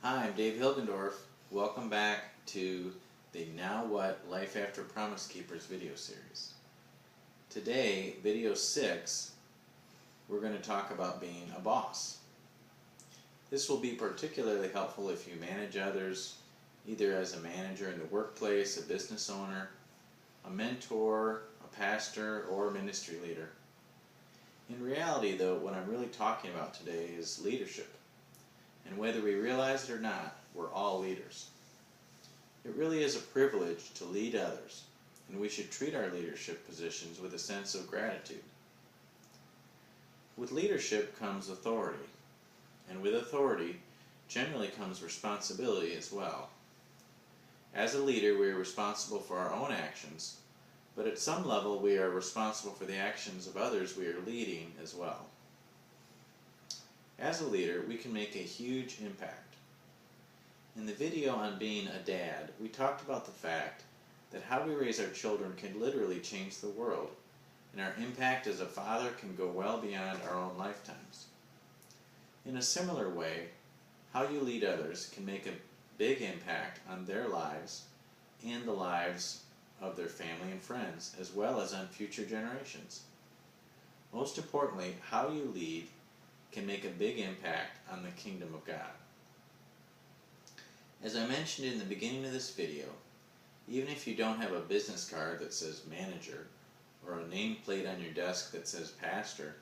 Hi, I'm Dave Hilgendorf. Welcome back to the Now What Life After Promise Keepers video series. Today, video 6, we're going to talk about being a boss. This will be particularly helpful if you manage others, either as a manager in the workplace, a business owner, a mentor, a pastor, or a ministry leader. In reality, though, what I'm really talking about today is leadership. And whether we realize it or not, we're all leaders. It really is a privilege to lead others, and we should treat our leadership positions with a sense of gratitude. With leadership comes authority, and with authority generally comes responsibility as well. As a leader, we are responsible for our own actions, but at some level we are responsible for the actions of others we are leading as well. As a leader, we can make a huge impact. In the video on being a dad, we talked about the fact that how we raise our children can literally change the world, and our impact as a father can go well beyond our own lifetimes. In a similar way, how you lead others can make a big impact on their lives and the lives of their family and friends, as well as on future generations. Most importantly, how you lead can make a big impact on the kingdom of God. As I mentioned in the beginning of this video, even if you don't have a business card that says manager or a nameplate on your desk that says pastor,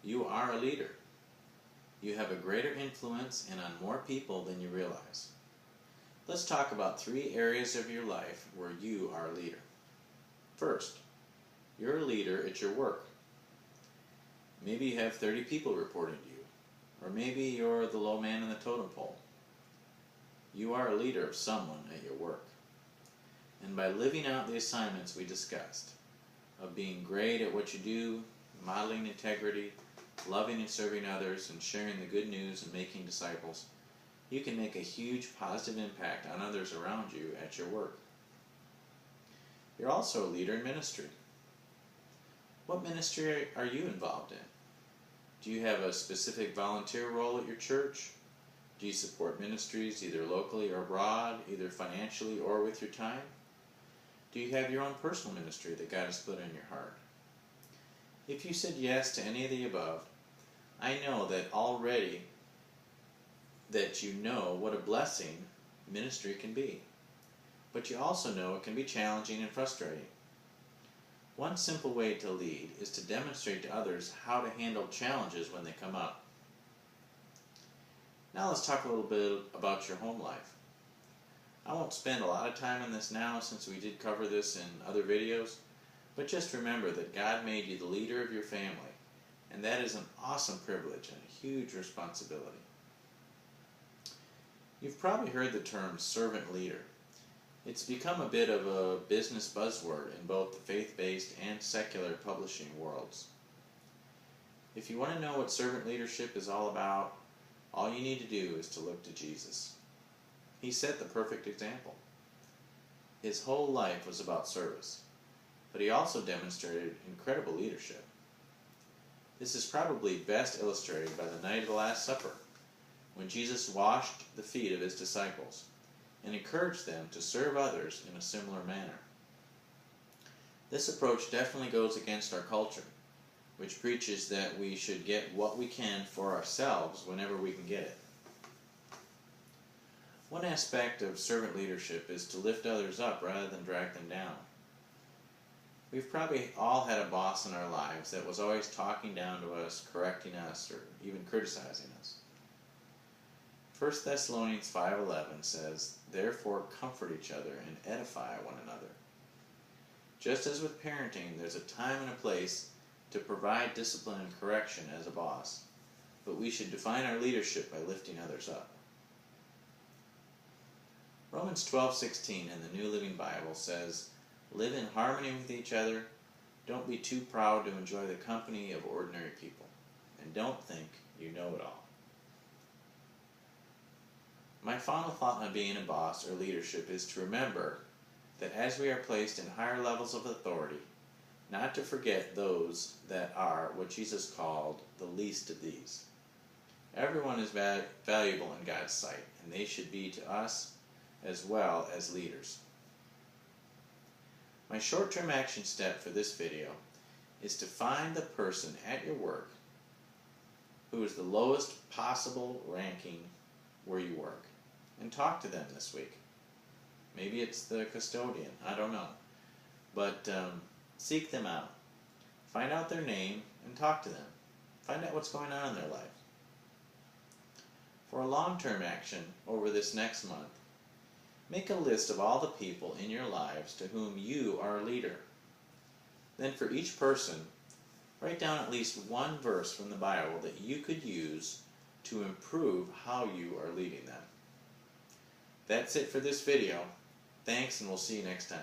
you are a leader. You have a greater influence and on more people than you realize. Let's talk about 3 areas of your life where you are a leader. First, you're a leader at your work. Maybe you have 30 people reporting to you, or maybe you're the low man in the totem pole. You are a leader of someone at your work. And by living out the assignments we discussed, of being great at what you do, modeling integrity, loving and serving others, and sharing the good news and making disciples, you can make a huge positive impact on others around you at your work. You're also a leader in ministry. What ministry are you involved in? Do you have a specific volunteer role at your church? Do you support ministries either locally or abroad, either financially or with your time? Do you have your own personal ministry that God has put in your heart? If you said yes to any of the above, I know that already that you know what a blessing ministry can be. But you also know it can be challenging and frustrating. One simple way to lead is to demonstrate to others how to handle challenges when they come up. Now let's talk a little bit about your home life. I won't spend a lot of time on this now since we did cover this in other videos, but just remember that God made you the leader of your family, and that is an awesome privilege and a huge responsibility. You've probably heard the term servant leader. It's become a bit of a business buzzword in both the faith-based and secular publishing worlds. If you want to know what servant leadership is all about, all you need to do is to look to Jesus. He set the perfect example. His whole life was about service, but he also demonstrated incredible leadership. This is probably best illustrated by the night of the Last Supper, when Jesus washed the feet of his disciples and encourage them to serve others in a similar manner. This approach definitely goes against our culture, which preaches that we should get what we can for ourselves whenever we can get it. One aspect of servant leadership is to lift others up rather than drag them down. We've probably all had a boss in our lives that was always talking down to us, correcting us, or even criticizing us. 1 Thessalonians 5:11 says, "Therefore comfort each other and edify one another." Just as with parenting, there's a time and a place to provide discipline and correction as a boss, but we should define our leadership by lifting others up. Romans 12:16 in the New Living Bible says, "Live in harmony with each other. Don't be too proud to enjoy the company of ordinary people, and don't think you know it all." My final thought on being a boss or leadership is to remember that as we are placed in higher levels of authority, not to forget those that are what Jesus called the least of these. Everyone is valuable in God's sight, and they should be to us as well as leaders. My short-term action step for this video is to find the person at your work who is the lowest possible ranking where you work and talk to them this week. Maybe it's the custodian, I don't know. But seek them out. Find out their name and talk to them. Find out what's going on in their life. For a long-term action over this next month, make a list of all the people in your lives to whom you are a leader. Then for each person, write down at least one verse from the Bible that you could use to improve how you are leading them. That's it for this video. Thanks, and we'll see you next time.